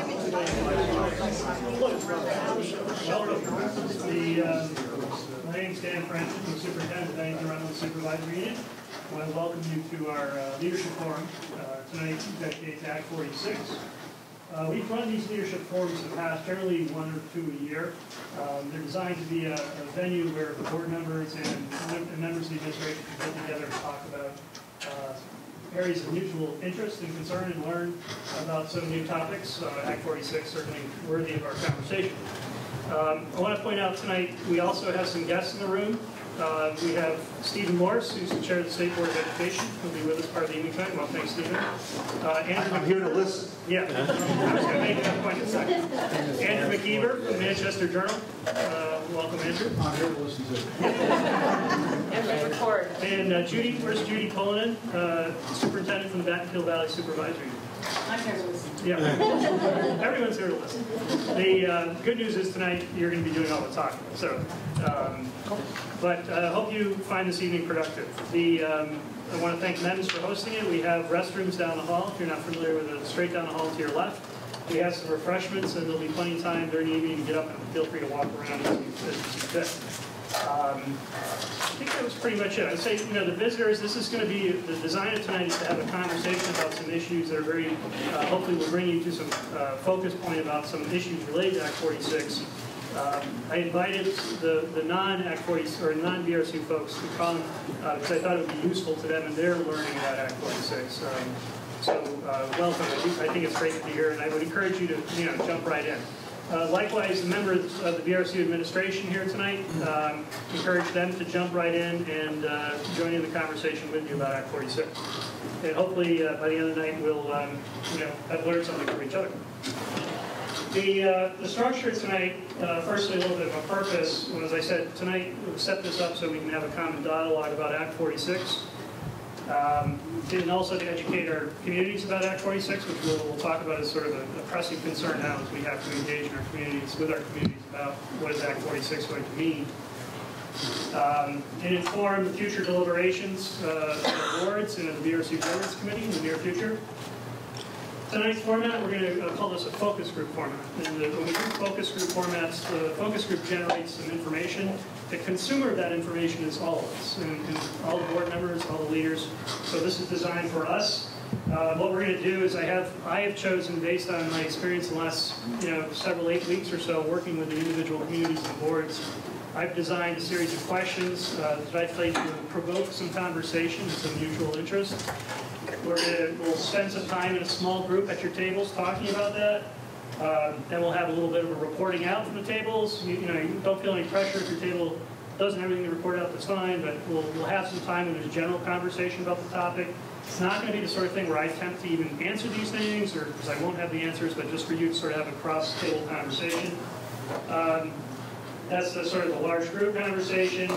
My name is Dan Francis. I'm the superintendent of Bennington Rutland Supervisory Unit. I want to welcome you to our leadership forum tonight, dedicated to Act 46. We've run these leadership forums in the past, generally 1 or 2 a year. They're designed to be a venue where the board members and members of the administration can get together and talk about areas of mutual interest and concern and learn about some new topics. Act 46 certainly worthy of our conversation. I want to point out tonight we also have some guests in the room. We have Stephen Morris, who's the chair of the State Board of Education. He'll be with us part of the evening tonight. Well, thanks, Stephen. I'm here to listen. Yeah, I was going to make that point in a second. Andrew McKeever from Manchester Journal. Welcome, Andrew. I'm here to listen to. And record. And Judy, where's Judy Cullinan, superintendent from the Battenfield Valley Supervisory Unit. I'm here to listen. Yeah, everyone's here to listen. The good news is tonight you're going to be doing all the talking. So, but I hope you find this evening productive. I want to thank MEMS for hosting it. We have restrooms down the hall. If you're not familiar with it, straight down the hall to your left. We have some refreshments, and there'll be plenty of time during the evening to get up and feel free to walk around as you fit. I think that was pretty much it. I'd say, the visitors, this is going to be, the design of tonight is to have a conversation about some issues that are very, hopefully will bring you to some focus point about some issues related to Act 46. I invited the non-Act 46 or non-BRSU folks to come because I thought it would be useful to them in their learning about Act 46. Welcome. I think it's great to be here, and I would encourage you to jump right in. Likewise, the members of the BRSU administration here tonight, encourage them to jump right in and join in the conversation with you about Act 46. And hopefully, by the end of the night, we'll have learned something from each other. The structure tonight, firstly, a little bit of a purpose. As I said, tonight we'll set this up so we can have a common dialogue about Act 46. And also to educate our communities about Act 46, which we'll talk about as sort of a pressing concern now as we have to engage in our communities, with our communities about what is Act 46 going to mean. And inform the future deliberations of the boards and of the BRSU Governance Committee in the near future. Tonight's format, we're going to call this a focus group format. And when we do focus group formats, the focus group generates some information. The consumer of that information is all of us, and all the board members, all the leaders. So this is designed for us. What we're going to do is I have chosen, based on my experience in the last 8 weeks or so working with the individual communities and boards, I've designed a series of questions that I think will provoke some conversation and some mutual interest. We'll spend some time in a small group at your tables talking about that. Then we'll have a little bit of a reporting out from the tables. You don't feel any pressure if your table doesn't have anything to report out, that's fine, but we'll have some time when there's a general conversation about the topic. It's not going to be the sort of thing where I attempt to even answer these things, or because I won't have the answers, but just for you to sort of have a cross-table conversation. That's sort of the large group conversation,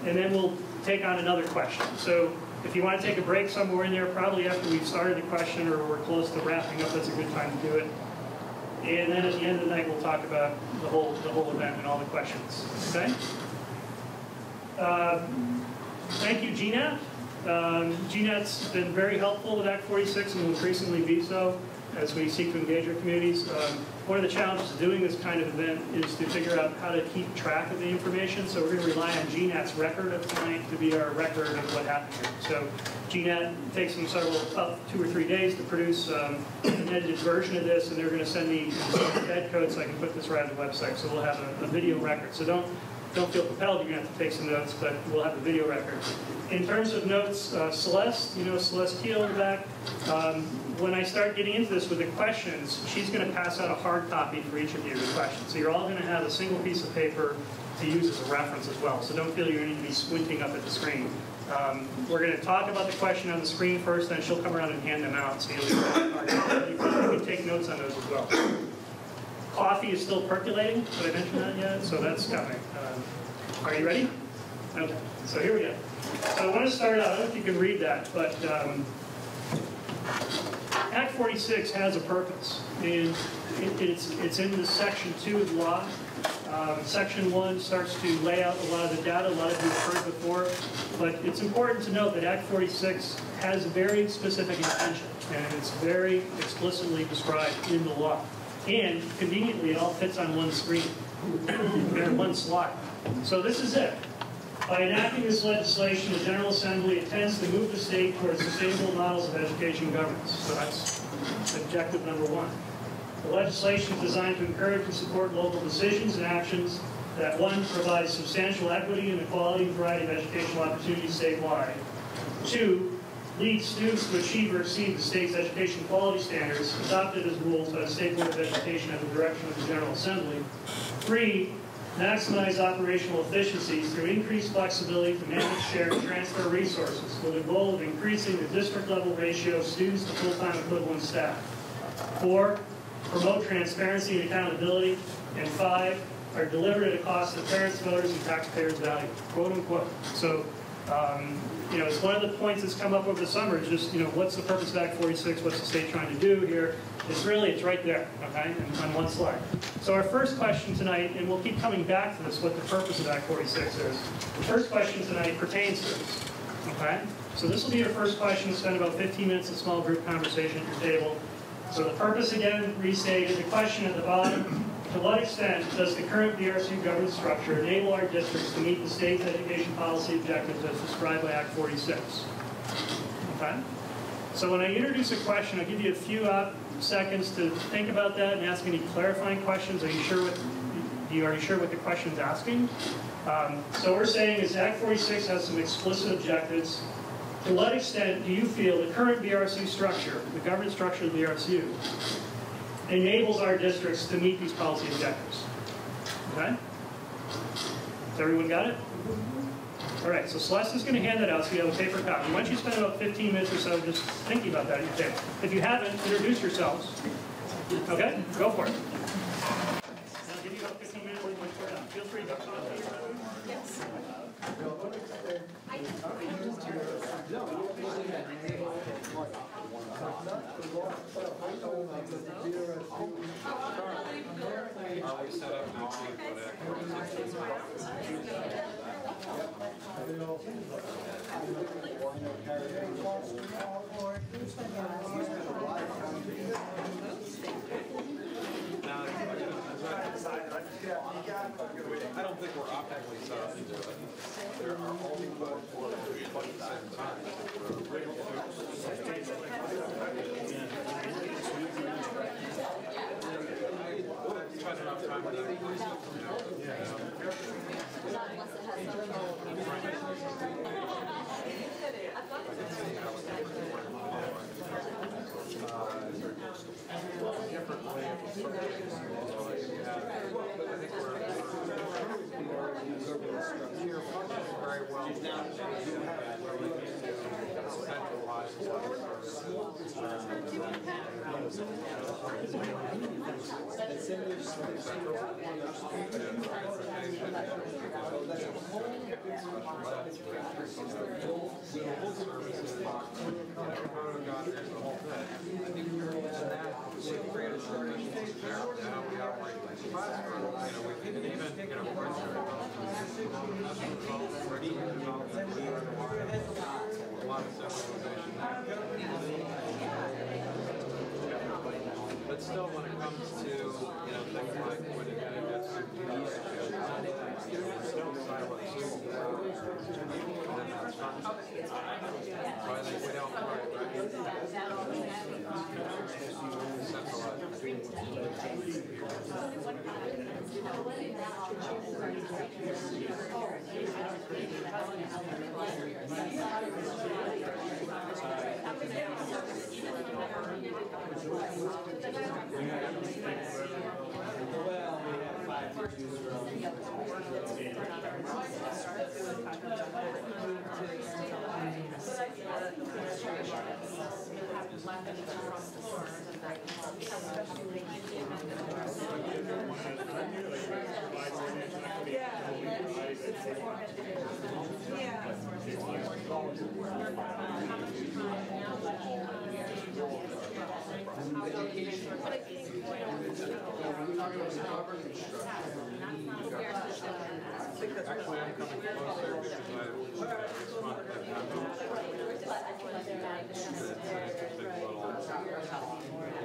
and then we'll take on another question. So if you want to take a break somewhere in there, probably after we've started the question or we're close to wrapping up, that's a good time to do it. And then at the end of the night, we'll talk about the whole event and all the questions. Okay? Thank you, GNAT. GNAT's been very helpful with Act 46 and will increasingly be so as we seek to engage our communities. One of the challenges of doing this kind of event is to figure out how to keep track of the information. So we're going to rely on GNAT's record of tonight to be our record of what happened here. So GNAT takes them up 2 or 3 days to produce an edited version of this, and they're going to send me the ed code so I can put this right on the website. So we'll have a video record. So don't feel compelled. You're going to have to take some notes, but we'll have a video record. In terms of notes, Celeste, Celeste Keel in the back. When I start getting into this with the questions, she's going to pass out a hard copy for each of you, the questions. So you're all going to have a single piece of paper to use as a reference as well. So don't feel you need to be squinting up at the screen. We're going to talk about the question on the screen first, then she'll come around and hand them out. So you can take notes on those as well. Coffee is still percolating. Did I mention that yet? So that's coming. Are you ready? Okay. So here we go. So I want to start out. I don't know if you can read that, but Act 46 has a purpose, and it's in the Section 2 of the law. Section 1 starts to lay out a lot of the data, a lot of you have heard before, but it's important to note that Act 46 has a very specific intention, and it's very explicitly described in the law. And conveniently, it all fits on one screen, and one slide. So this is it. By enacting this legislation, the General Assembly intends to move the state towards sustainable models of education governance. So that's objective number one. The legislation is designed to encourage and support local decisions and actions that, one, provide substantial equity and equality and variety of educational opportunities statewide. Two, lead students to achieve or exceed the state's education quality standards adopted as rules by the State Board of Education at the direction of the General Assembly. Three, maximize operational efficiencies through increased flexibility to manage, share, and transfer resources with the goal of increasing the district-level ratio of students to full-time equivalent staff. Four, promote transparency and accountability. And five, are delivered at a cost that parents, voters, and taxpayers value, quote unquote. So, you know, it's one of the points that's come up over the summer is just, you know, what's the purpose of Act 46? What's the state trying to do here? It's right there, okay, on one slide. So our first question tonight, and we'll keep coming back to this, what the purpose of Act 46 is. The first question tonight pertains to this, okay? So this will be your first question. We'll spend about 15 minutes in small group conversation at your table. So the purpose, again, restated. The question at the bottom, to what extent does the current BRSU governance structure enable our districts to meet the state's education policy objectives as described by Act 46? Okay? So when I introduce a question, I'll give you a few seconds to think about that and ask any clarifying questions. Are you sure what the question's asking? So we're saying is Act 46 has some explicit objectives. To what extent do you feel the current BRSU structure, the governance structure of the BRSU, enables our districts to meet these policy objectives? Okay? Has everyone got it? All right, so Celeste is going to hand that out so you have a paper copy. Why don't you spend about 15 minutes or so just thinking about that at your table. If you haven't, introduce yourselves. Okay? Go for it. I'll give you about 15 minutes once we're done. Feel free to talk to your husband. Yes. Are we set up now? I don't think we're optimally set up to do it. There are only but at the same time. Spend enough time with it. Different way of approaching your function very well. You have willing to centralize but still, when it comes to, you know, things like when it gets to so I think we don't quite Actually, I'm coming closer because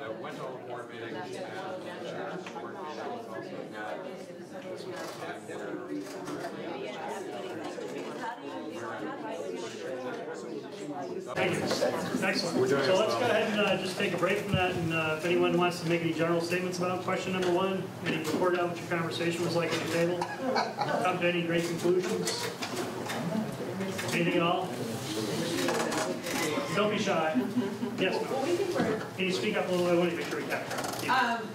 I went to all the board meetings and Thank you. Excellent. So let's go ahead and just take a break from that. And if anyone wants to make any general statements about question number one, any report out what your conversation was like at the table, come to any great conclusions, anything at all? Don't be shy. Yes, ma'am. Can you speak up a little bit? I want to make sure we capture it.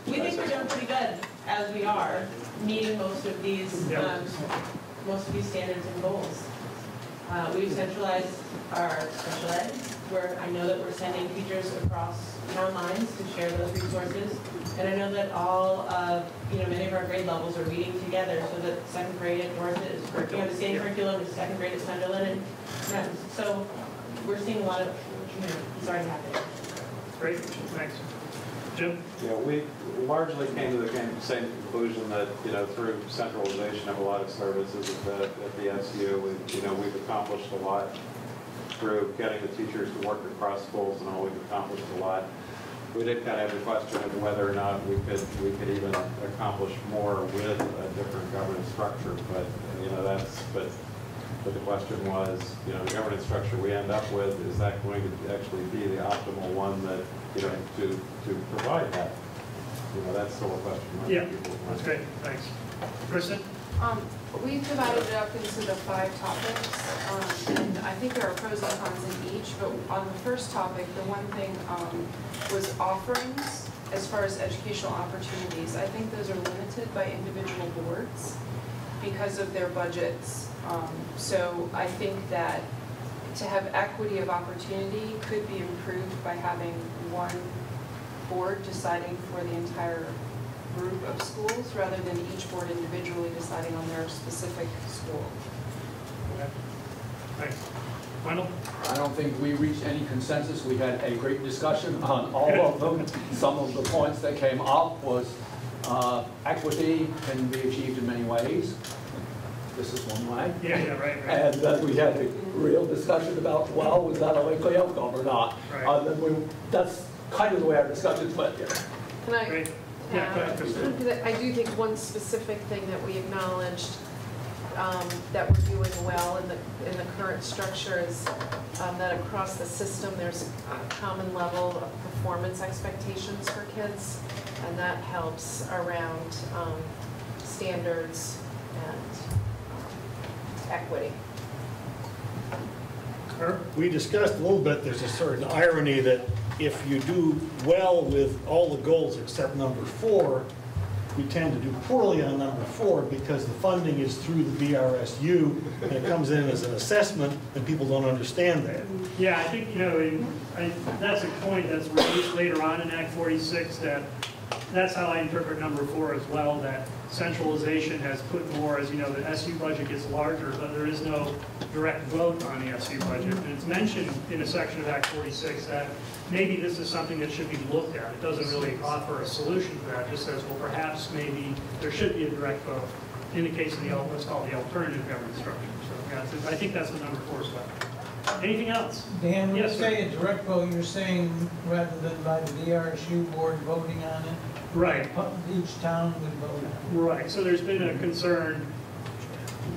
We think we're doing pretty good as we are meeting most of these standards and goals. We've centralized our special ed, where I know that we're sending teachers across town lines to share those resources, and I know that all of many of our grade levels are meeting together so that second grade at Dorset is working on the same curriculum as second grade at Sunderland, and so we're seeing a lot of starting happening. Great, thanks. Jim? Yeah, we largely came to the same conclusion that, through centralization of a lot of services at the SU, we've accomplished a lot through getting the teachers to work across schools and all. We've accomplished a lot. We did kind of have the question of whether or not we could even accomplish more with a different governance structure, but the question was, the governance structure we end up with, is that going to actually be the optimal one that, to provide that? That's still a question. Yeah, that's great. Thanks. Kristen? We've divided it up into the 5 topics, and I think there are pros and cons in each, but on the first topic, the one thing was offerings as far as educational opportunities. I think those are limited by individual boards because of their budgets. So I think that to have equity of opportunity could be improved by having one board deciding for the entire group of schools rather than each board individually deciding on their specific school. Okay. Thanks. Wendell? I don't think we reached any consensus. We had a great discussion on all of them. Some of the points that came up was equity can be achieved in many ways. This is one way. Yeah, right. And then we had a real discussion about, well, was that a likely outcome or not? Right. That's kind of the way our discussions went here. Can I? Great. Yeah, go ahead, Kristen. I do think one specific thing that we acknowledged that we're doing well in the current structure is that across the system there's a common level of performance expectations for kids, and that helps around standards and equity. We discussed a little bit, there's a certain irony that if you do well with all the goals except number 4, we tend to do poorly on number 4 because the funding is through the BRSU and it comes in as an assessment and people don't understand that. Yeah, I think, that's a point that's released later on in Act 46 that's how I interpret number 4 as well, that centralization has put more, as you know, the SU budget gets larger, but there is no direct vote on the SU budget. And it's mentioned in a section of Act 46 that maybe this is something that should be looked at. It doesn't really offer a solution to that. It just says, well, perhaps maybe there should be a direct vote in the case of the, what's called the alternative governance structure. So yeah, I think that's what number 4 is about. Anything else? Dan, when you Yes, say a direct vote, you're saying rather than by the BRSU board voting on it? Right. Each town would vote on it? Right. So there's been a concern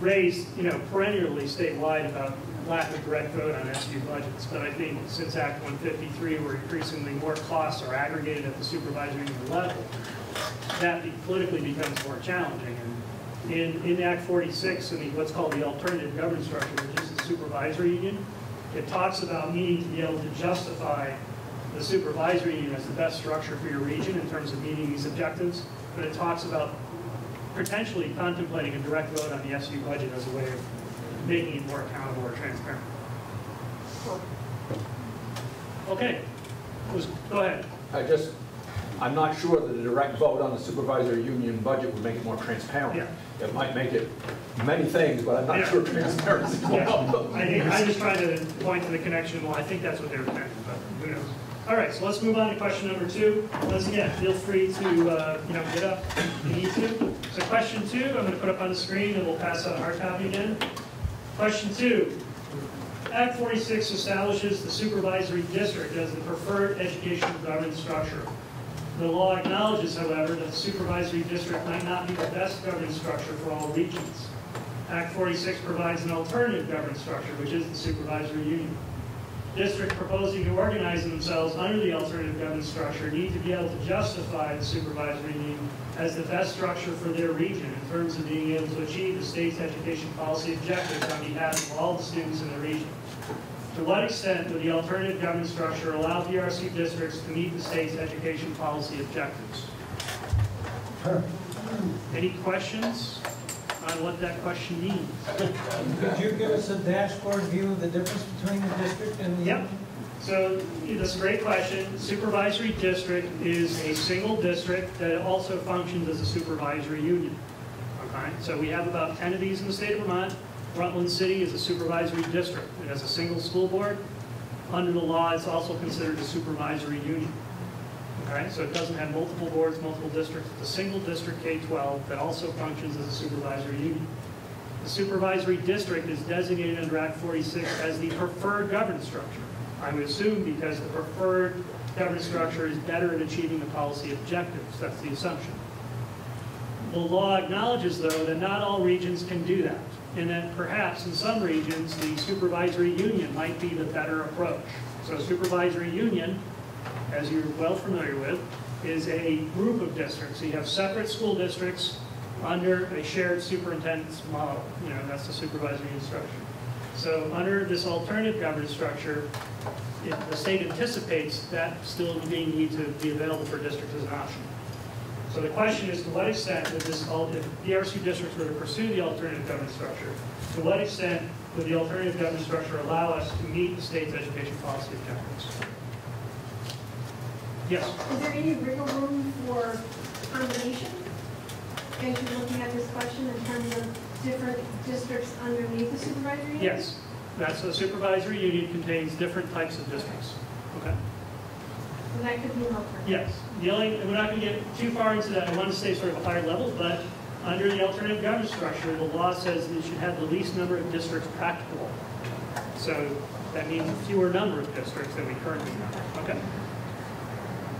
raised, perennially statewide about lack of direct vote on SU budgets. But I think since Act 153, where increasingly more costs are aggregated at the supervisory union level, that politically becomes more challenging. And in Act 46, what's called the alternative governance structure, which is the supervisory union, it talks about needing to be able to justify the supervisory union as the best structure for your region in terms of meeting these objectives, but it talks about potentially contemplating a direct vote on the SU budget as a way of making it more accountable or transparent. Okay, go ahead. I'm not sure that a direct vote on the supervisory union budget would make it more transparent. Yeah. It might make it many things, but I'm not sure transparency is one of them. I'm just trying to point to the connection. Well, I think that's what they were intending, but who knows? All right, so let's move on to question number 2. Once again, feel free to get up if you need to. So question 2, I'm going to put up on the screen, and we'll pass out a hard copy again. Question 2. Act 46 establishes the supervisory district as the preferred educational governance structure. The law acknowledges, however, that the supervisory district might not be the best governance structure for all regions. Act 46 provides an alternative governance structure, which is the supervisory union. Districts proposing to organize themselves under the alternative governance structure need to be able to justify the supervisory union as the best structure for their region in terms of being able to achieve the state's education policy objectives on behalf of all the students in the region. To what extent would the alternative governance structure allow BRSU districts to meet the state's education policy objectives? Any questions on what that question means? Could you give us a dashboard view of the difference between the district and the? Yep. So that's a great question. Supervisory district is a single district that also functions as a supervisory union. Okay. So we have about 10 of these in the state of Vermont. Rutland City is a supervisory district. It has a single school board. Under the law, it's also considered a supervisory union. Okay, so it doesn't have multiple boards, multiple districts. It's a single district K-12 that also functions as a supervisory union. The supervisory district is designated under Act 46 as the preferred governance structure. I would assume because the preferred governance structure is better at achieving the policy objectives. That's the assumption. The law acknowledges, though, that not all regions can do that, and that perhaps in some regions the supervisory union might be the better approach. So supervisory union, as you're well familiar with, is a group of districts. So you have separate school districts under a shared superintendent's model. You know, that's the supervisory union structure. So under this alternative governance structure, the state anticipates that still being need to be available for districts as an option. So the question is, to what extent would this, if BRSU districts were to pursue the alternative governance structure, to what extent would the alternative governance structure allow us to meet the state's education policy objectives? Yes? Is there any wiggle room for combination as you're looking at this question in terms of different districts underneath the supervisory union? Yes. That's a supervisory union contains different types of districts. Okay. So that could be an alternative? Yes. The only, we're not going to get too far into that. I want to stay sort of a higher level, but under the alternative governance structure, the law says that it should have the least number of districts practicable. So that means a fewer number of districts than we currently have. Okay.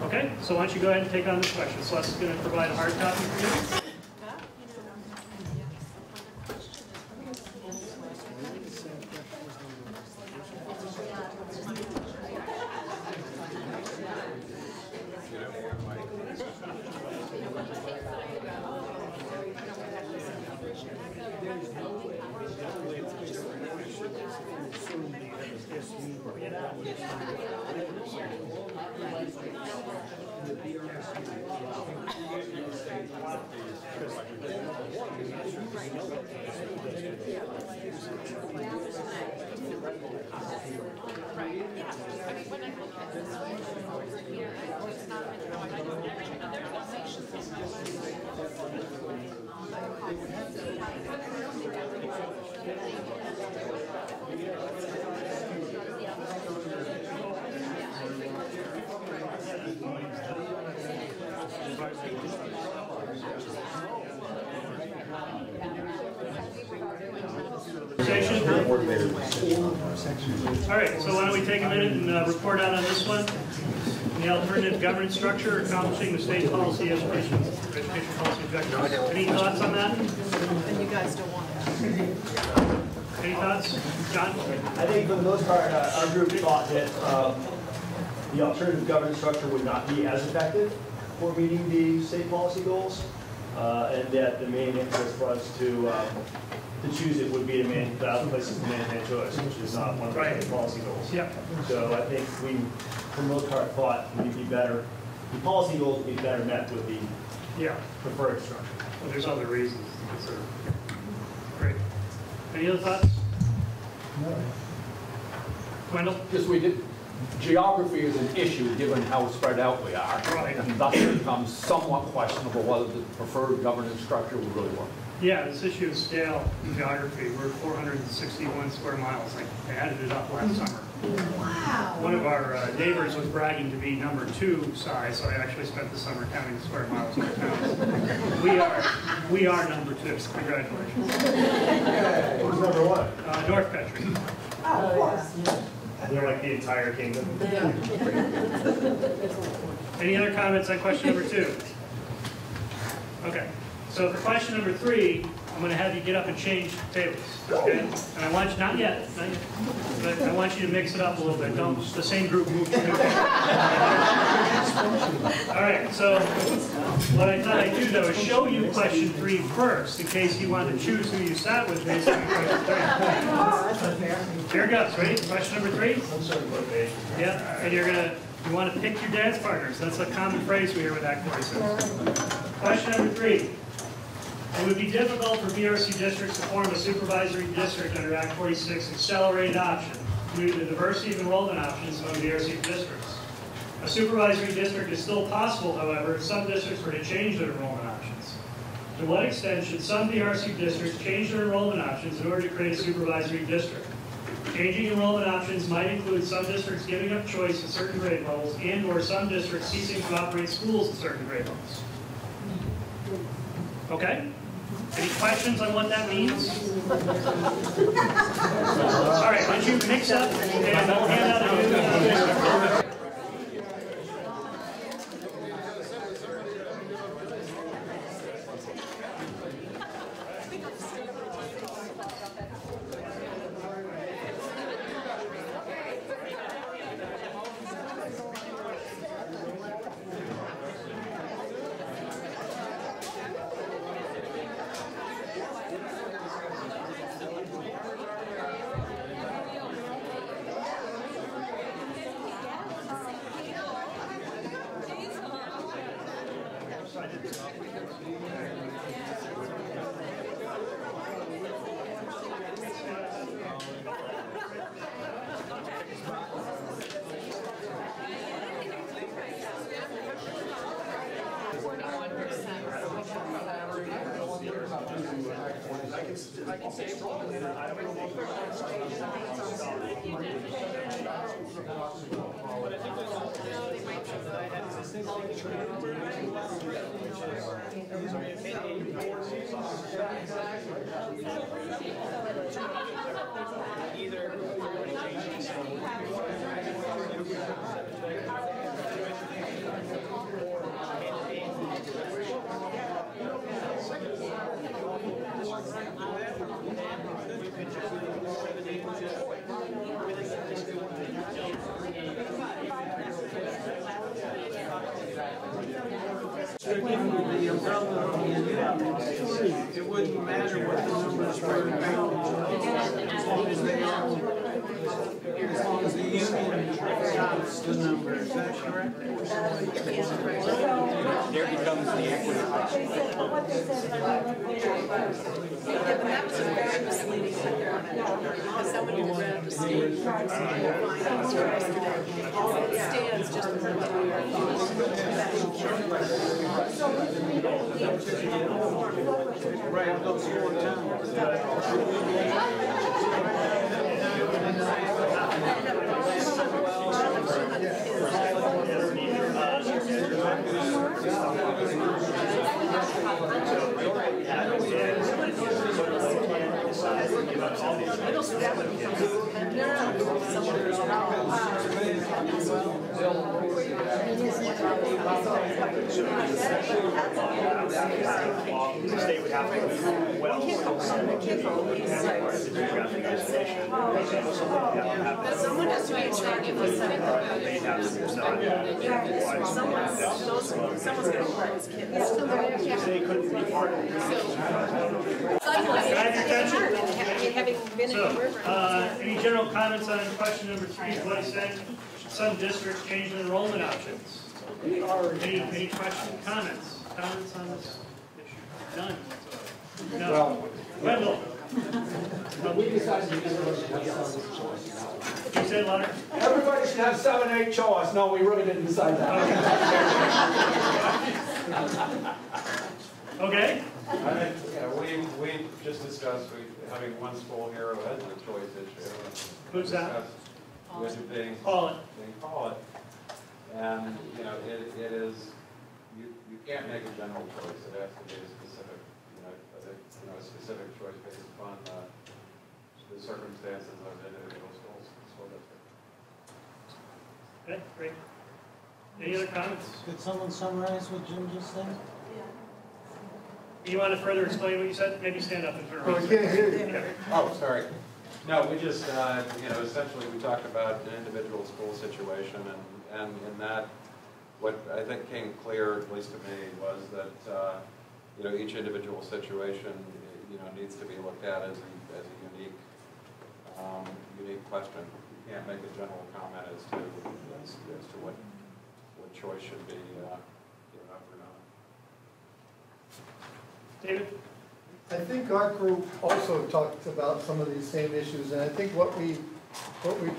Okay, so why don't you go ahead and take on this question. Celeste is going to provide a hard copy for you. All right, so why don't we take a minute and report out on this one? The alternative governance structure, accomplishing the state policy education policy objectives. Any thoughts on that? And you guys don't want that. Any thoughts? John? I think for the most part, our group thought that the alternative governance structure would not be as effective for meeting the state policy goals, and that the main interest for us to choose it would be to allow places to manage choice, which is not one of the state policy goals. Yep. So I think we, for the most part, thought we'd be better, the policy goals would be better met with the preferred structure. Well, there's other reasons to consider. Great. Any other thoughts? No. Wendell? Yes, we did. Geography is an issue given how spread out we are. Right. And thus it becomes somewhat questionable whether the preferred governance structure would really work. Yeah, this issue of scale and geography. We're 461 square miles. I added it up last summer. Wow. One of our neighbors was bragging to be number 2 size, so I actually spent the summer counting the square miles in our towns. We are number 2. Congratulations. Who's number one? North Country. Oh, of course. They're like the entire kingdom. Any other comments on question number 2? Okay, so for question number 3, I'm going to have you get up and change tables, okay? And I want you, not yet, but I want you to mix it up a little bit. Don't, the same group move. All right, so what I thought I'd do though is show you question 3 first, in case you want to choose who you sat with based on question 3. Here it goes, ready? Question number 3? Yeah, and you want to pick your dance partners. That's a common phrase we hear with Act 46. Question number 3. It would be difficult for BRSU districts to form a supervisory district under Act 46 accelerated option due to the diversity of enrollment options among BRSU districts. A supervisory district is still possible, however, if some districts were to change their enrollment options. To what extent should some BRSU districts change their enrollment options in order to create a supervisory district? Changing enrollment options might include some districts giving up choice at certain grade levels and/or some districts ceasing to operate schools at certain grade levels. Okay? Any questions on what that means? All right, why don't you mix up and I'll hand out a new It wouldn't matter what the numbers were, as long as the union adopts the number, is that correct? There becomes the equity question. That was a very misleading because somebody read the state findings yesterday. All it stands just for Right, those 4 towns. The state would have to do well with geographic isolation. But someone has to be in charge of the Senate. Someone's going to work as kids. They couldn't be part of it. Having been in the river. Any general comments on question number 3? What I said, should some districts change their enrollment options? Any questions, comments on this issue? None. No. Wendell. We decided to have some choice. You say, Leonard? Everybody should have 7, 8 choice. No, we really didn't decide that. Okay. We just discussed having one school here who has a choice issue. Who's that? With being Call it. And, you know, it is, you can't make a general choice. It has to be a specific, a specific choice based upon the circumstances of individual schools, school districts. Okay, great. Any other comments? Could someone summarize what Jim just said? You want to further explain what you said? Maybe stand up and turn Oh, around. I can't hear you. Yeah. Oh, sorry. No, we just, essentially we talked about an individual school situation, and in that, what I think came clear, at least to me, was that, each individual situation, needs to be looked at as a unique question. You can't make a general comment as to what choice should be given up or not. David? I think our group also talked about some of these same issues, and I think what we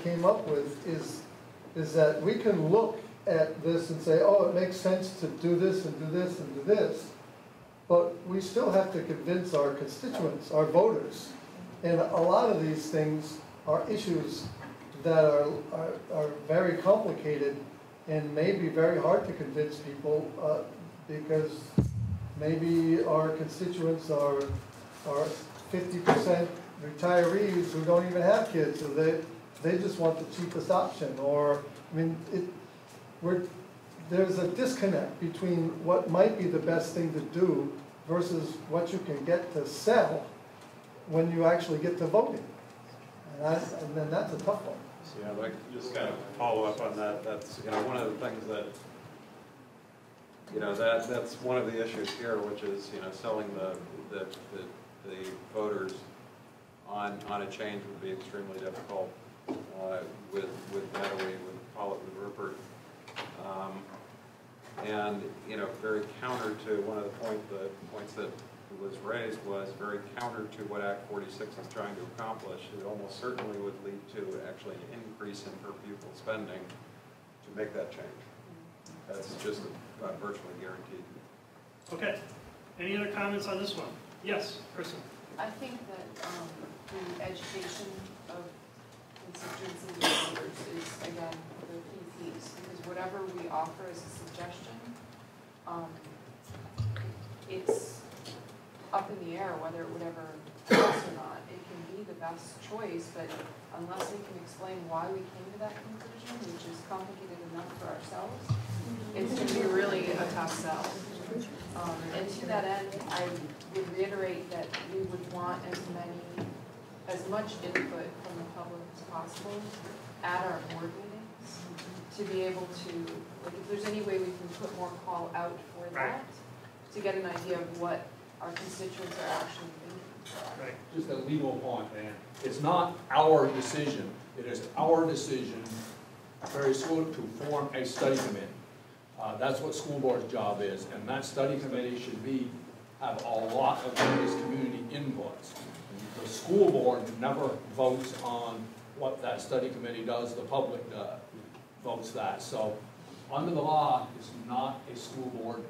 came up with is that we can look at this and say, oh, it makes sense to do this and do this and do this, but we still have to convince our constituents, our voters, and a lot of these things are issues that are very complicated and may be very hard to convince people because maybe our constituents are 50% retirees who don't even have kids, so they just want the cheapest option. Or, I mean, there's a disconnect between what might be the best thing to do versus what you can get to sell when you actually get to voting. And then that's a tough one. Yeah, like just kind of follow up on that. That's one of the things that that's one of the issues here, which is selling the voters on a change would be extremely difficult with Natalie, with Rupert, and very counter to one of the points that was raised was very counter to what Act 46 is trying to accomplish. It almost certainly would lead to actually an increase in per pupil spending to make that change. That's just virtually guaranteed. Okay. Any other comments on this one? Yes, Kristen. I think that the education of constituents and voters is, again, the key piece, because whatever we offer as a suggestion, it's up in the air whether it would ever pass or not. It can be the best choice, but unless we can explain why we came to that conclusion, which is complicated enough for ourselves, it's going to be really a tough sell. And to that end, I would reiterate that we would want as much input from the public as possible at our board meetings to be able to, like, if there's any way we can put more call out for that, to get an idea of what our constituents are actually thinking. Right. Just a legal point, man. It's not our decision. It is our decision, very soon, to form a study committee. That's what school board's job is, and that study committee should have a lot of various community inputs. The school board never votes on what that study committee does, the public votes that. So under the law, it's not a school board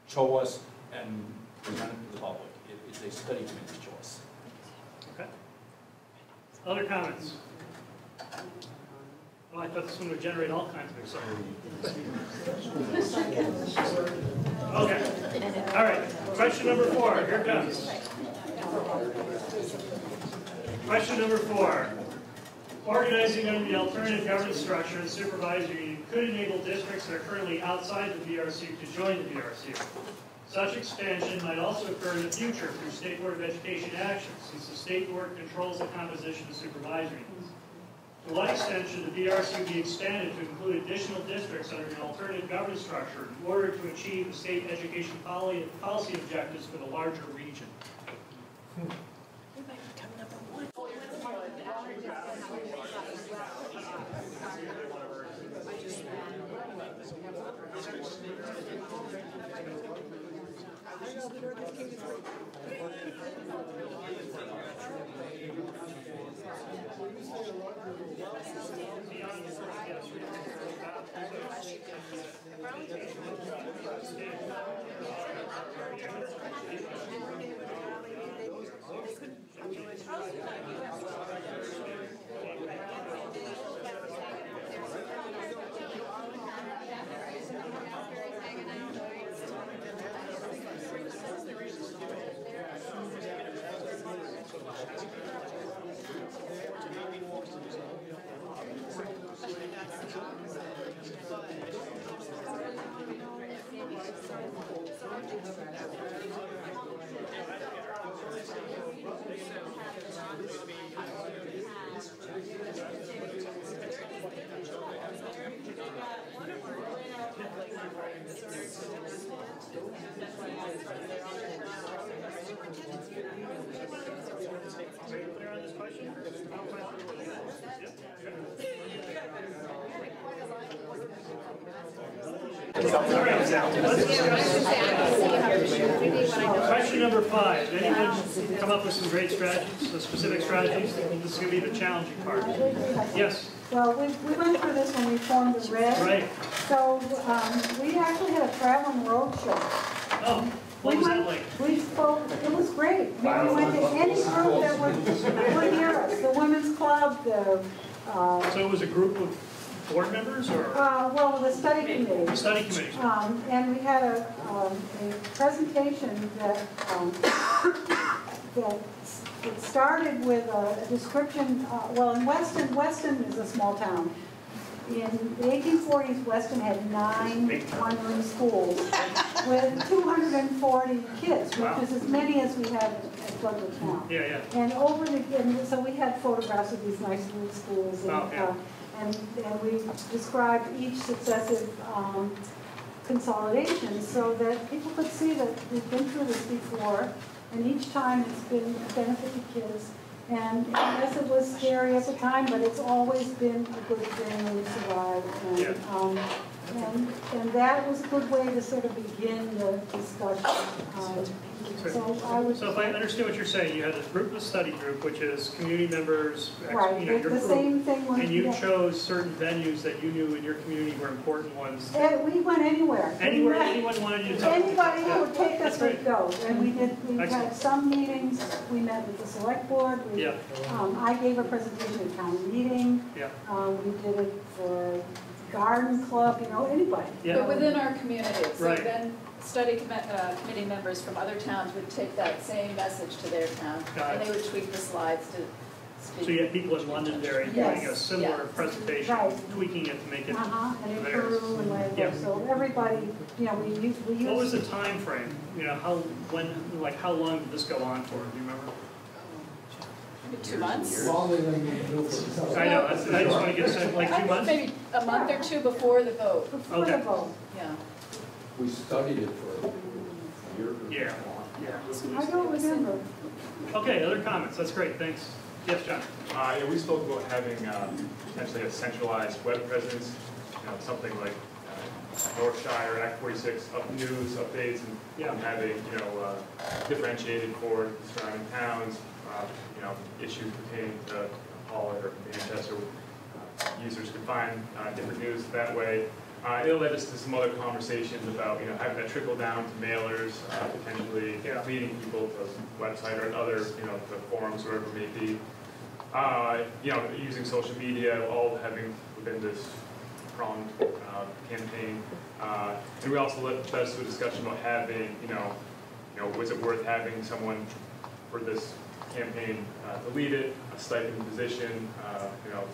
choice and present it to the public. It's a study committee choice. Okay. Other comments? Oh, I thought this one would generate all kinds of excitement. Okay. All right. Question number 4. Here it comes. Question number 4. Organizing under the alternative governance structure and supervisory could enable districts that are currently outside the BRSU to join the BRSU. Such expansion might also occur in the future through State Board of Education actions, since the State Board controls the composition of supervisory. To what extent should the BRSU be expanded to include additional districts under an alternative governance structure in order to achieve the state education policy objectives for the larger region? Clear on this question? Question number 5. Anyone come up with some great strategies, specific strategies? This is going to be the challenging part. Yes? Well, we went through this when we formed the RED. Right. So we actually had a traveling road show. Oh, what was that like? We spoke, it was great. We went to any group that would hear us, the women's club, the... So it was a group of board members or? Well, the study committee. The study committee. And we had a presentation that it started with a description, well, in Weston is a small town. In the 1840s, Weston had 9 one-room schools with 240 kids, which is as many as we have at Douglas now. Yeah, yeah. And so we had photographs of these nice little schools, and we described each successive consolidation so that people could see that we've been through this before, and each time it's been a benefit to kids. And yes, it was scary at the time, but it's always been a good thing, and we survived. And that was a good way to sort of begin the discussion. So if I understand what you're saying, you had this group, study group, which is community members, right, your the group, same thing and you chose certain venues that you knew in your community were important ones. And we went anywhere. Anywhere anyone wanted you to talk. Anybody who would take us would go. And we had some meetings, we met with the select board. I gave a presentation at town meeting. We did it for garden club, anybody. But within our community, so then study committee members from other towns would take that same message to their town, and they would tweak the slides to speak. So you had people in Londonderry doing a similar presentation, tweaking it to make it and in Peru and whatever. So everybody, we used. What was the time frame? How long did this go on for? Do you remember? 2 months? Longer than we do for ourselves. I know, I just want to get a sense, like 2 months? Maybe a month or two before the vote. Before the vote. Yeah. We studied it for a year. I don't remember. Okay, other comments? That's great, thanks. Yes, John? We spoke about having potentially a centralized web presence, something like Northshire, Act 46, news updates, and having, differentiated for the surrounding towns, issues pertaining to Holland or Manchester. Users could find different news that way. It'll lead us to some other conversations about, having that trickle down to mailers, potentially leading people to the website or other, the forums, wherever it may be. Using social media, all having within this pronged campaign. And we also led us to a discussion about having, was it worth having someone for this campaign to lead it, a stipend position,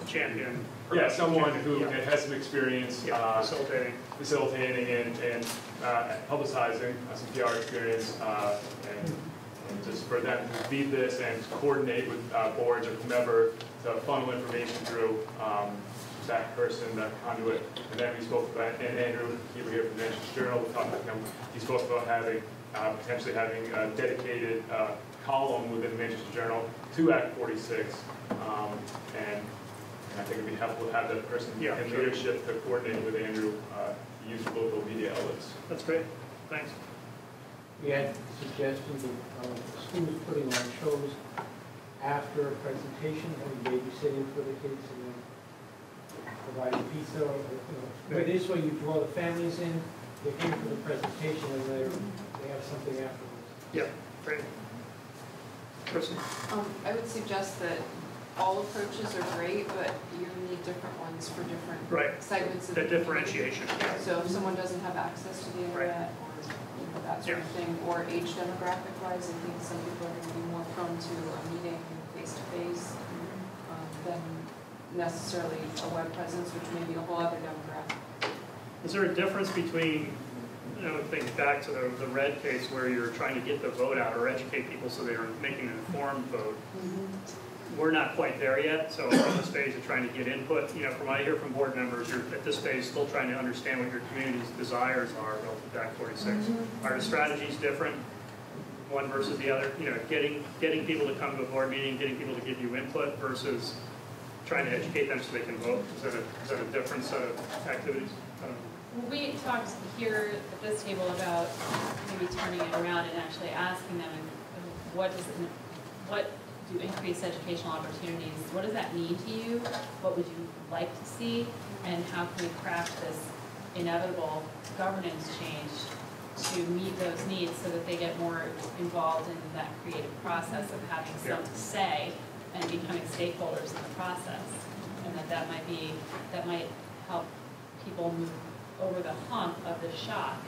champion. Yeah, someone who has some experience facilitating and publicizing some PR experience, and just for them to lead this and coordinate with boards or whomever to funnel information through that person, that conduit. And then we spoke about, and Andrew, you were here from the Manchester Journal, we talked about, he spoke about having, potentially having a dedicated column within the Manchester Journal to Act 46, and I think it'd be helpful to have that person in leadership to coordinate with Andrew, use local media outlets. That's great, thanks. We had suggestions of schools putting on shows after a presentation, having babysitting for the kids, and then providing pizza. But this way you draw the families in, they're here for the presentation, and they have something afterwards. Yeah, great. Kristen? I would suggest that all approaches are great, but you need different ones for different segments of the differentiation. So if someone doesn't have access to the internet or that sort of thing, or age demographic wise, I think some people are going to be more prone to a meeting face-to-face than necessarily a web presence, which may be a whole other demographic. Is there a difference between think back to the red case where you're trying to get the vote out or educate people so they're making an informed vote. We're not quite there yet, so we're in this phase of trying to get input. From what I hear from board members, you're at this phase still trying to understand what your community's desires are relative to Act 46. Are the strategies different, one versus the other? Getting people to come to a board meeting, getting people to give you input versus trying to educate them so they can vote. Is that a different set of activities? I don't know. We talked here at this table about maybe turning it around and actually asking them, what do increased educational opportunities, what does that mean to you? What would you like to see? And how can we craft this inevitable governance change to meet those needs so that they get more involved in that creative process of having some say and becoming stakeholders in the process? And that might help people move over the hump of the shock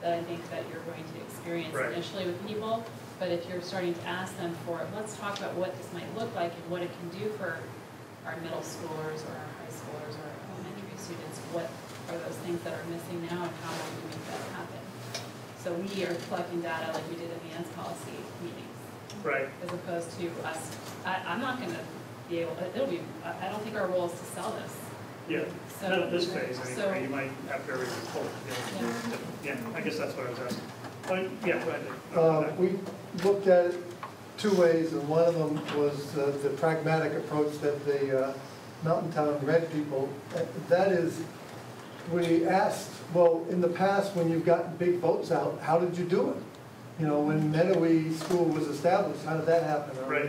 that I think that you're going to experience initially with people. But if you're starting to ask them for, let's talk about what this might look like and what it can do for our middle schoolers or our high schoolers or our elementary students, what are those things that are missing now and how might we make that happen? So we are collecting data like we did in the ANS policy meetings. Right. As opposed to us, I'm not going to be able, I don't think our role is to sell this. Yeah, so, not at this phase anyway. So, you might have to everything pulled. Yeah, I guess that's what I was asking. Yeah, go ahead. We looked at it two ways, and one of them was the pragmatic approach that the Mountain Town Red people, that is, we asked, well, in the past when you've gotten big votes out, how did you do it? When Meadowy School was established, how did that happen? Or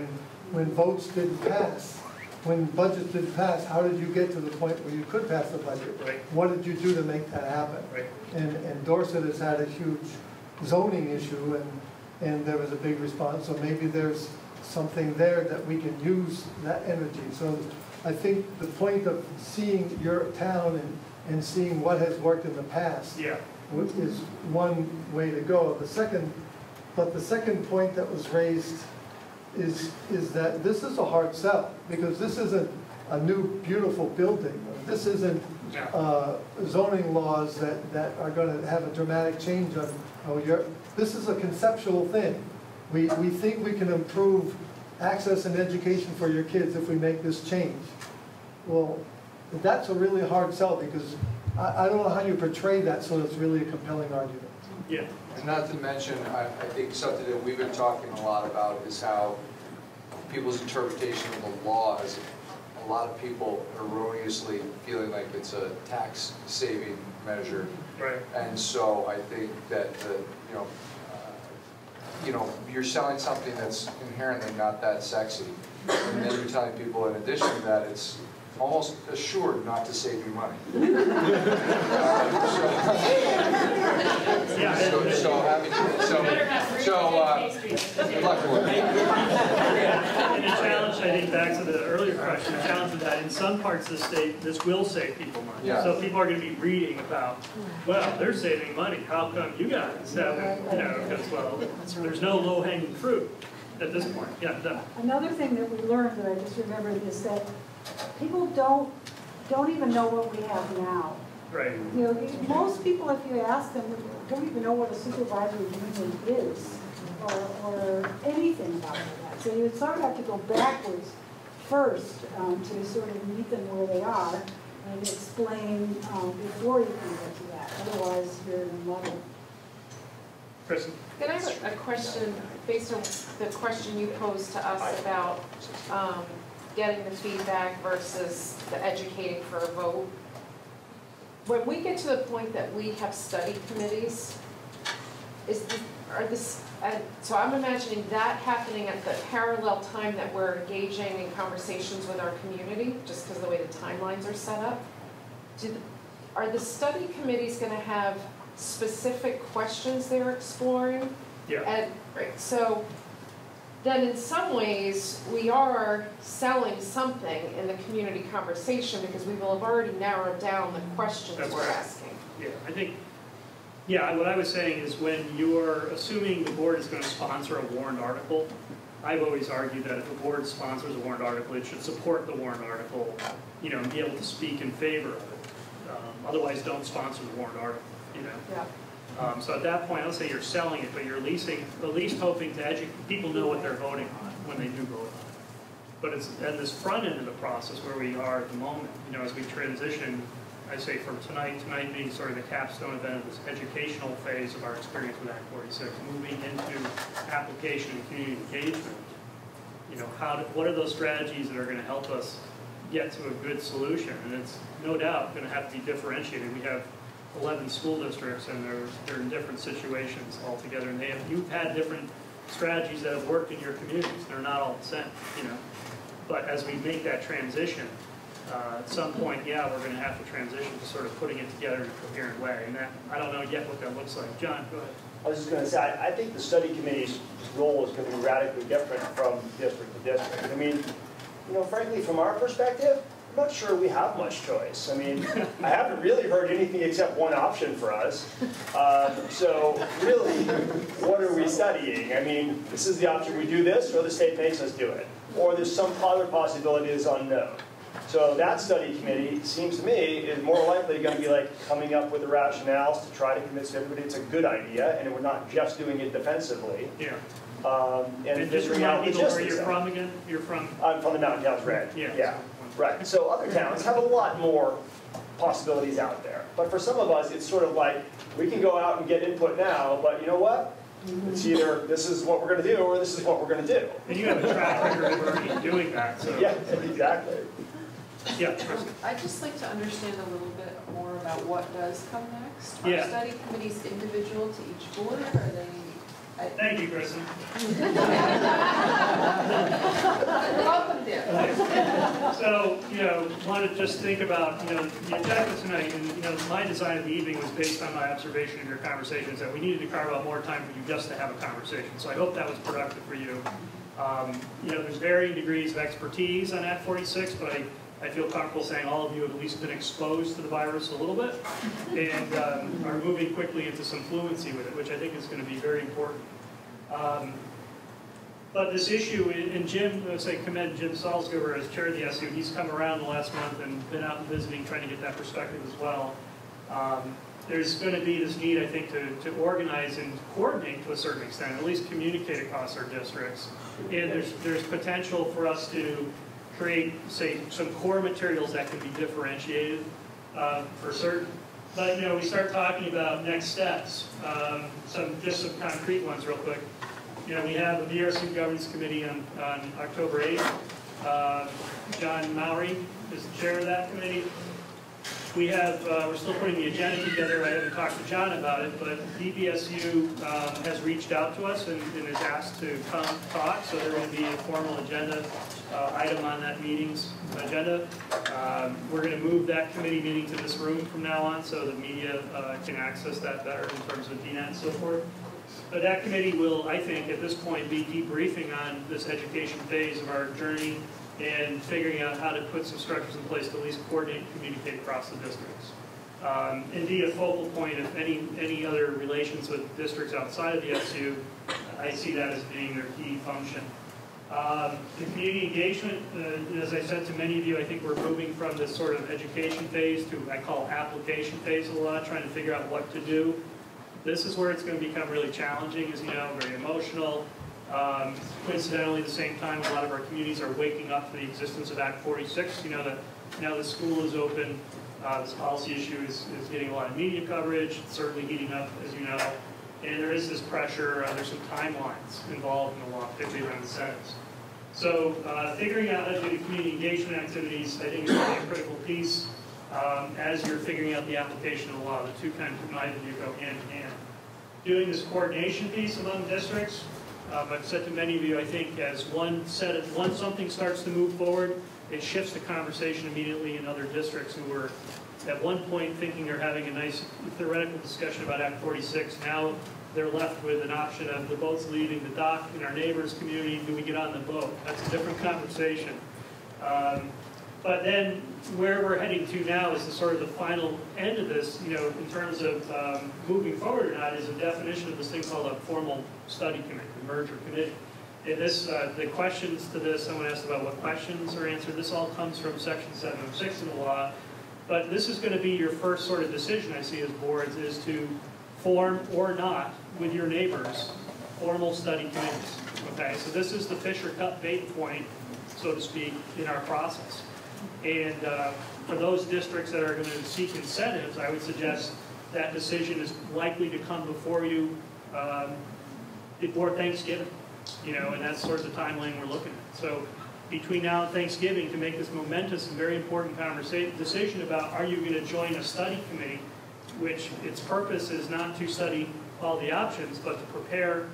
when votes didn't pass, when budgets didn't pass, how did you get to the point where you could pass the budget? What did you do to make that happen? And Dorset has had a huge zoning issue, and there was a big response, so maybe there's something there that we can use that energy. So I think the point of seeing your town and seeing what has worked in the past is one way to go. The second point that was raised is that this is a hard sell, because this isn't a new beautiful building. This isn't zoning laws that are going to have a dramatic change on this is a conceptual thing. We think we can improve access and education for your kids if we make this change. Well, that's a really hard sell, because I don't know how you portray that so it's really a compelling argument. Yeah. And not to mention, I think something that we've been talking a lot about is how people's interpretation of the law is a lot of people erroneously feeling like it's a tax-saving measure. And so I think that you're selling something that's inherently not that sexy, and then you're telling people in addition to that it's almost assured not to save you money. Good luck with it. And the challenge, I think, back to the earlier question, the challenge is that in some parts of the state, this will save people money. So people are going to be reading about, well, they're saving money. How come you guys haven't? Because, well, there's no low-hanging fruit at this point. Another thing that we learned that I just remembered is that people don't even know what we have now. Most people, if you ask them, don't even know what a supervisory union is or anything about that. So you sort of have to go backwards first to sort of meet them where they are and explain before you can get to that. Otherwise, you're in a muddle. Kristen? Can I have a question based on the question you posed to us about getting the feedback versus the educating for a vote? When we get to the point that we have study committees, so I'm imagining that happening at the parallel time that we're engaging in conversations with our community, just because of the way the timelines are set up. Are the study committees going to have specific questions they're exploring? So then in some ways, we are selling something in the community conversation because we will have already narrowed down the questions we're asking. I think, what I was saying is when you're assuming the board is going to sponsor a warrant article, I've always argued that if a board sponsors a warrant article, it should support the warrant article, and be able to speak in favor of it. Otherwise, don't sponsor the warrant article, So at that point, let's say you're selling it, but you're at least hoping to educate, people know what they're voting on when they do vote on it. But it's at this front end of the process where we are at the moment, as we transition, I say from tonight being sort of the capstone event of this educational phase of our experience with Act 46, moving into application and community engagement. What are those strategies that are going to help us get to a good solution? And it's no doubt going to have to be differentiated. We have 11 school districts, and they're in different situations altogether. And you've had different strategies that have worked in your communities. They're not all the same, But as we make that transition, at some point, we're going to have to transition to sort of putting it together in a coherent way. And that, I don't know yet what that looks like. John, go ahead. I was just going to say, I think the study committee's role is going to be radically different from district to district. I mean, frankly, from our perspective, I'm not sure we have much choice. I mean, I haven't really heard anything except one option for us. So really, what are we studying? I mean, this is the option, we do this, or the state makes us do it. Or there's some other possibility that's unknown. So that study committee, seems to me, is more likely going to be like coming up with the rationales to try to convince everybody it's a good idea, and we're not just doing it defensively. Yeah. And just remind people where you're from again? You're from? I'm from the Mountain Towns Red. Yeah. Right. So other towns have a lot more possibilities out there. But for some of us, it's sort of like, we can go out and get input now, but you know what? It's either this is what we're going to do, or this is what we're going to do. And you have a track record of already doing that. So. Yeah, exactly. Yeah. I'd just like to understand a little bit more about what does come next. Yeah. Are study committees individual to each board, or are they? Thank you, Kristen. Welcome, dear. So, want to just think about, the agenda tonight, and, my design of the evening was based on my observation of your conversations, that we needed to carve out more time for you just to have a conversation. So I hope that was productive for you. There's varying degrees of expertise on Act 46, but I feel comfortable saying all of you have at least been exposed to the virus a little bit and are moving quickly into some fluency with it, which I think is going to be very important. But this issue, and Jim, let's say commend Jim Salzgiver as chair of the SU. He's come around the last month and been out and visiting, trying to get that perspective as well. There's going to be this need, I think, to organize and coordinate to a certain extent, at least communicate across our districts. And there's potential for us to create, say, some core materials that can be differentiated for certain. But, we start talking about next steps, just some concrete ones real quick. We have the BRSU Governance Committee on October 8th. John Mowry is the chair of that committee. We have, we're still putting the agenda together. I haven't talked to John about it, but BRSU has reached out to us and is asked to come talk. So there will be a formal agenda item on that meeting's agenda. We're going to move that committee meeting to this room from now on so the media can access that better in terms of DNET and so forth. But that committee will, I think, at this point, be debriefing on this education phase of our journey and figuring out how to put some structures in place to at least coordinate and communicate across the districts. And be a focal point of any other relations with districts outside of the SU. I see that as being their key function. The community engagement, as I said to many of you, I think we're moving from this sort of education phase to, I call, application phase a lot, trying to figure out what to do. This is where it's going to become really challenging, as you know, very emotional. Coincidentally, at the same time, a lot of our communities are waking up to the existence of Act 46. That now the school is open, this policy issue is getting a lot of media coverage, it's certainly heating up, as you know. And there is this pressure, there's some timelines involved in the law, particularly around incentives. So figuring out how to do community engagement activities, I think, is really a critical piece as you're figuring out the application of the law. The two kind of combine and you go hand in hand. Doing this coordination piece among districts, I've said to many of you, I think as once something starts to move forward, it shifts the conversation immediately in other districts who were at one point thinking they're having a nice theoretical discussion about Act 46. Now they're left with an option of the boat's leaving the dock in our neighbor's community. Do we get on the boat? That's a different conversation. But then where we're heading to now is the sort of the final end of this, in terms of moving forward or not, is a definition of this thing called a formal study committee, a merger committee. And the questions to this, someone asked about what questions are answered. This all comes from Section 706 of the law. But this is going to be your first sort of decision, I see, as boards, is to form or not with your neighbors formal study committees. Okay, so this is the fish or cut bait point, so to speak, in our process. And for those districts that are going to seek incentives, I would suggest that decision is likely to come before you before Thanksgiving, and that's sort of the timeline we're looking at. So between now and Thanksgiving, to make this momentous and very important decision about are you going to join a study committee, which its purpose is not to study all the options, but to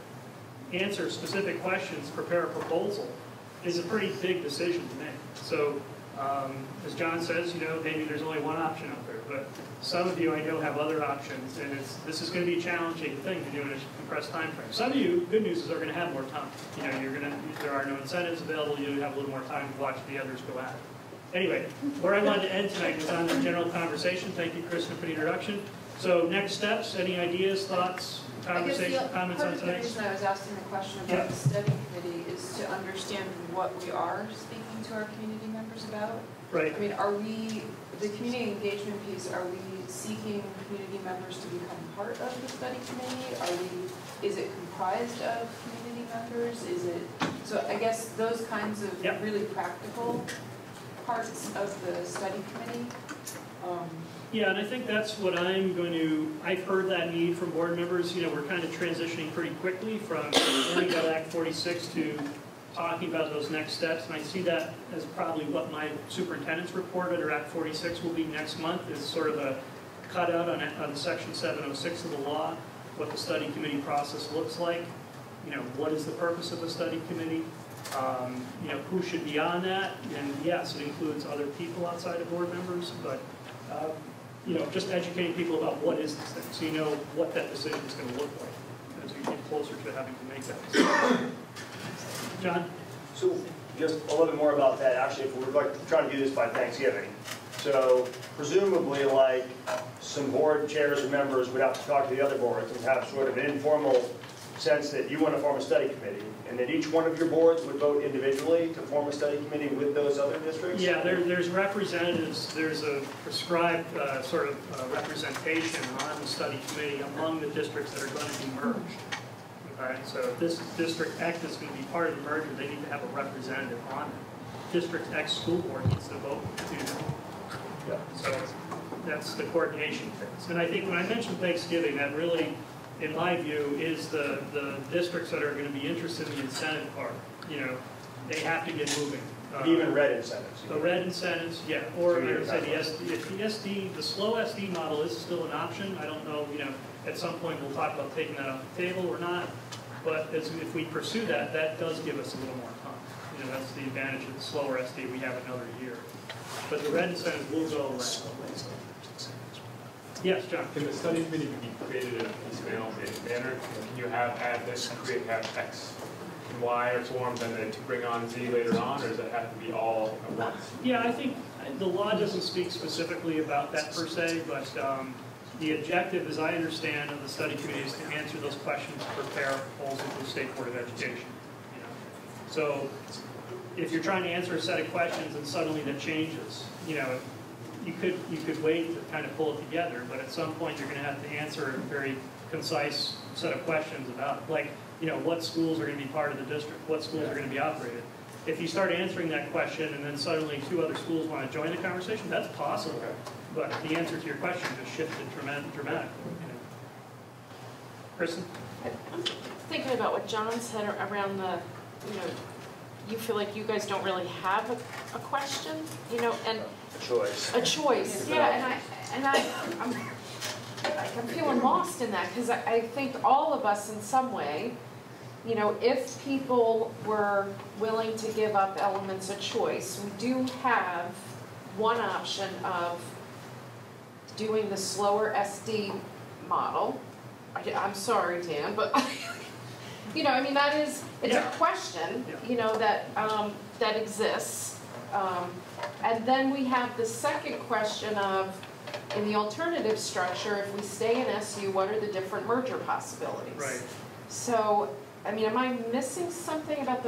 answer specific questions, prepare a proposal, is a pretty big decision to make. So as John says, maybe there's only one option out there, but some of you I know have other options, and this is going to be a challenging thing to do in a compressed time frame. Some of you, good news is, are going to have more time. There are no incentives available. You have a little more time to watch the others go at it. Anyway, where I wanted to end tonight was on the general conversation. Thank you, Kristen, for the introduction. So next steps, any ideas, thoughts, conversation, comments on Part of the tonight? reason I was asking the question about the study committee is to understand what we are speaking to our community members about. Right. I mean, the community engagement piece, are we seeking community members to become part of the study committee? Is it comprised of community members? So I guess those kinds of really practical parts of the study committee. Yeah, and I think that's what I've heard that need from board members. We're kind of transitioning pretty quickly from learning about Act 46 to talking about those next steps, and I see that as probably what my superintendent's report under Act 46 will be next month, is sort of a cutout on Section 706 of the law, what the study committee process looks like, what is the purpose of the study committee, who should be on that, and yes, it includes other people outside of board members, but just educating people about what is this thing, so you know what that decision is going to look like as we get closer to having to make that decision. John? So just a little bit more about that. Actually, if we're trying to do this by Thanksgiving, so presumably like some board chairs or members would have to talk to the other boards and have sort of an informal sense that you want to form a study committee, and that each one of your boards would vote individually to form a study committee with those other districts? Yeah, there's representatives, there's a prescribed sort of representation on the study committee among the districts that are going to be merged. Okay, so if this District X is going to be part of the merger, they need to have a representative on it. District X school board needs to vote to do that. Yeah. So that's the coordination phase. And I think when I mentioned Thanksgiving, that really, in my view, is the districts that are going to be interested in the incentive part. They have to get moving. Even red incentives. The red incentives, yeah. Or I would say the slow SD model is still an option. I don't know, at some point we'll talk about taking that off the table or not. But if we pursue that, that does give us a little more time. That's the advantage of the slower SD. We have another year. But the red incentives will go around. Yes, John. Can the study committee be created in a piecemeal manner? Can you add this, have X and Y forms and then to bring on Z later on, or does it have to be all at once? Yeah, I think the law doesn't speak specifically about that per se, but the objective, as I understand, of the study committee is to answer those questions, prepare a proposal to the State Board of Education. So if you're trying to answer a set of questions and suddenly that changes, you could wait to kind of pull it together, but at some point you're going to have to answer a very concise set of questions about, like, what schools are going to be part of the district, what schools are going to be operated. If you start answering that question and then suddenly 2 other schools want to join the conversation, that's possible. But the answer to your question just shifted dramatically. Kristen? I'm thinking about what John said around the, you feel like you guys don't really have a question, and choice. A choice, yeah, and I'm feeling lost in that, because I think all of us in some way, if people were willing to give up elements of choice, we do have one option of doing the slower SD model. I'm sorry, Dan, but it's a question, that exists. And then we have the second question of, in the alternative structure, if we stay in SU, what are the different merger possibilities? Right. So, am I missing something about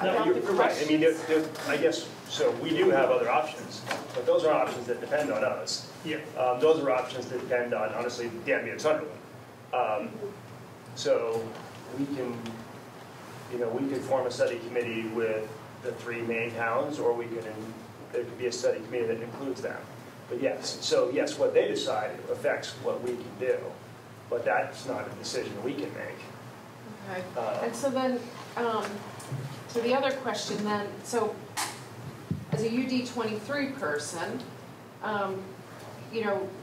about the You're right. I mean, questions? I guess, so we do have other options, but those are options that depend on us. Yeah. Those are options that depend on, honestly, Danby and Sunderland. So we can, we could form a study committee with the 3 main towns, or there could be a study committee that includes them. But yes, what they decide affects what we can do, but that's not a decision we can make. Okay, and so then, to the other question then, so as a UD 23 person,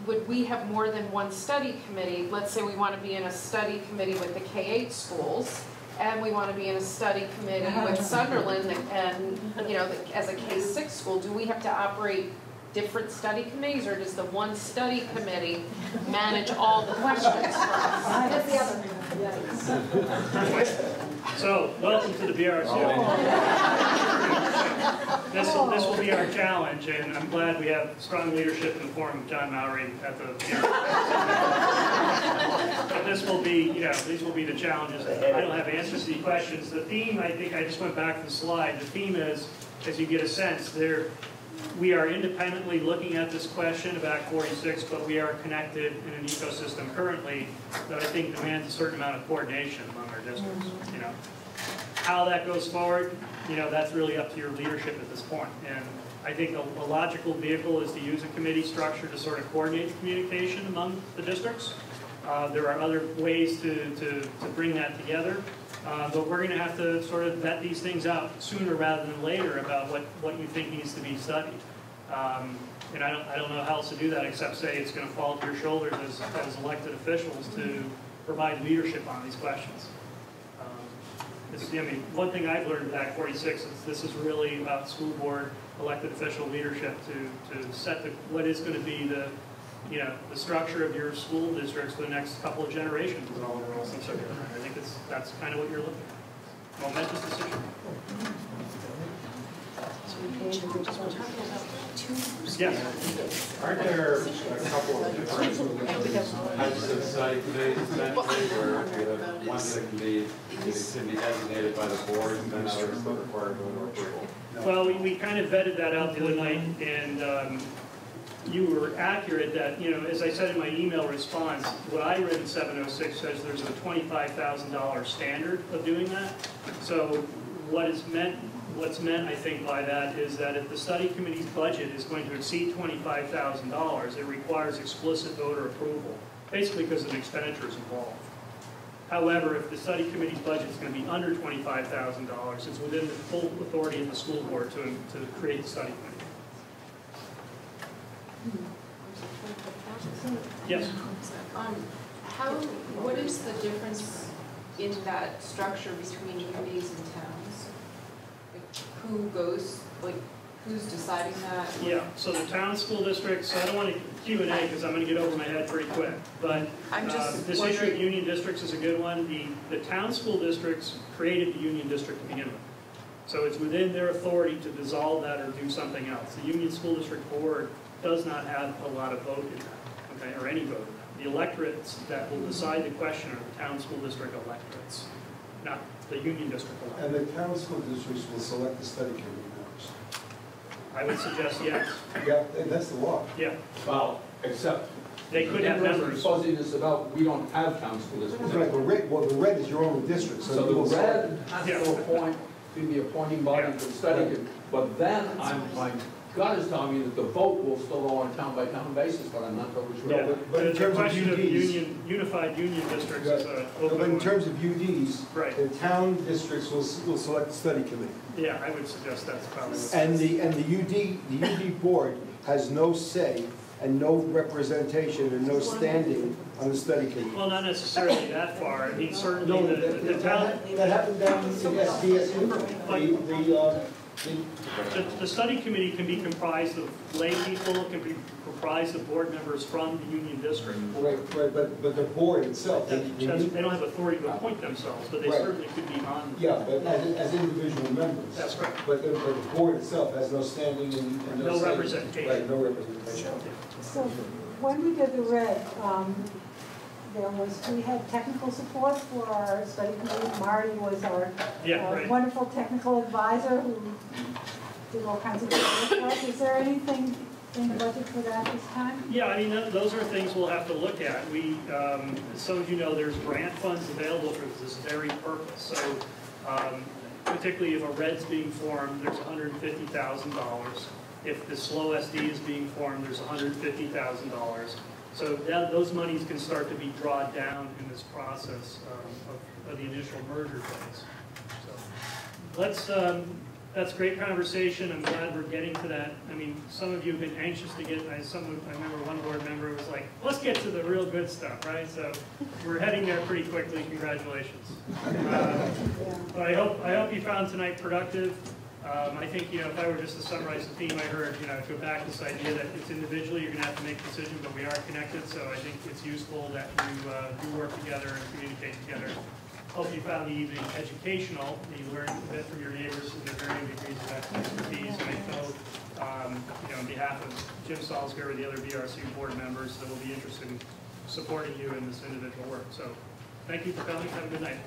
would we have more than one study committee? Let's say we want to be in a study committee with the K-8 schools, and we want to be in a study committee with Sunderland and, as a K-6 school. Do we have to operate different study committees, or does the one study committee manage all the questions for us? That's the other. So, welcome to the BRSU. This will be our challenge, and I'm glad we have strong leadership in the form of John Mowry at the BRSU. But this will be, these will be the challenges. I don't have answers to these questions. The theme, I think, I just went back to the slide. The theme is, as you get a sense, we are independently looking at this question of Act 46, but we are connected in an ecosystem currently that I think demands a certain amount of coordination among our districts. How that goes forward, that's really up to your leadership at this point. And I think a logical vehicle is to use a committee structure to sort of coordinate communication among the districts. There are other ways to bring that together. But we're going to have to sort of vet these things out sooner rather than later about what you think needs to be studied. And I don't know how else to do that except say it's going to fall to your shoulders as elected officials to provide leadership on these questions. One thing I've learned with Act 46 is this is really about school board elected official leadership to set what is going to be the structure of your school districts for the next couple of generations with all the rules and so on. I think that's kind of what you're looking at. Momentous decision. Yes. Aren't there a couple of different types of study committees essentially where one that can be designated by the board and then others that require voter approval? Well, we kind of vetted that out the other night, and you were accurate that, as I said in my email response, what I read in 706 says there's a $25,000 standard of doing that. So what's meant, I think, by that is that if the study committee's budget is going to exceed $25,000, it requires explicit voter approval, basically because of the expenditures involved. However, if the study committee's budget is going to be under $25,000, it's within the full authority of the school board to create the study committee. Yes. What is the difference in that structure between committees and towns? Who's deciding that? Yeah, so the town school districts, so I don't want to Q&A because I'm going to get over my head pretty quick, but this issue of union districts is a good one. The town school districts created the union district to begin with. So it's within their authority to dissolve that or do something else. The union school district board does not have a lot of vote in that, okay, or any vote in that. The electorates that will decide the question are the town school district electorates, not the union district electorates. And the town school districts will select the study committee members. I would suggest yes. Yeah, that's the law. Yeah. Well, except they could have members. Fuzziness about we don't have town school districts. Right, the red is your only district. So the red has to appoint, be the appointing body for the study. But then my gut is telling me that the vote will still go on a town-by-town basis, but I'm not totally sure. Yeah, but in terms of UDs, unified union districts is a open but in one. terms of UDs, right. the town districts will select the study committee. Yeah, I would suggest that's probably. And the UD board has no say and no representation and no standing on the study committee. Well, not necessarily that far. I mean, certainly the town. That happened down in BRSU. The study committee can be comprised of lay people, it can be comprised of board members from the union district. Right, but the board itself. They don't have authority to appoint themselves, but they certainly could be on. Yeah, but as individual members. That's right. But the board itself has no standing and no representation. Right, no representation. So when we did the red, we had technical support for our study committee. Marty was our wonderful technical advisor who did all kinds of good work for us. Is there anything in the budget for that this time? Yeah, I mean, those are things we'll have to look at. We, some of you know, there's grant funds available for this very purpose. So particularly if a RED's being formed, there's $150,000. If the slow SD is being formed, there's $150,000. So those monies can start to be drawn down in this process of the initial merger phase. So that's great conversation. I'm glad we're getting to that. I mean, some of you have been anxious to get, I remember one board member was like, let's get to the real good stuff, right? So we're heading there pretty quickly. Congratulations. But I hope you found tonight productive. I think, if I were just to summarize the theme I heard, go back to this idea that it's individually, you're going to have to make decisions, but we are connected, so I think it's useful that you do work together and communicate together. Hope you found the evening educational, that you learned a bit from your neighbors and their varying degrees of expertise. And I know, on behalf of Jim Salzger and the other BRSU board members that will be interested in supporting you in this individual work. So thank you for coming. Have a good night.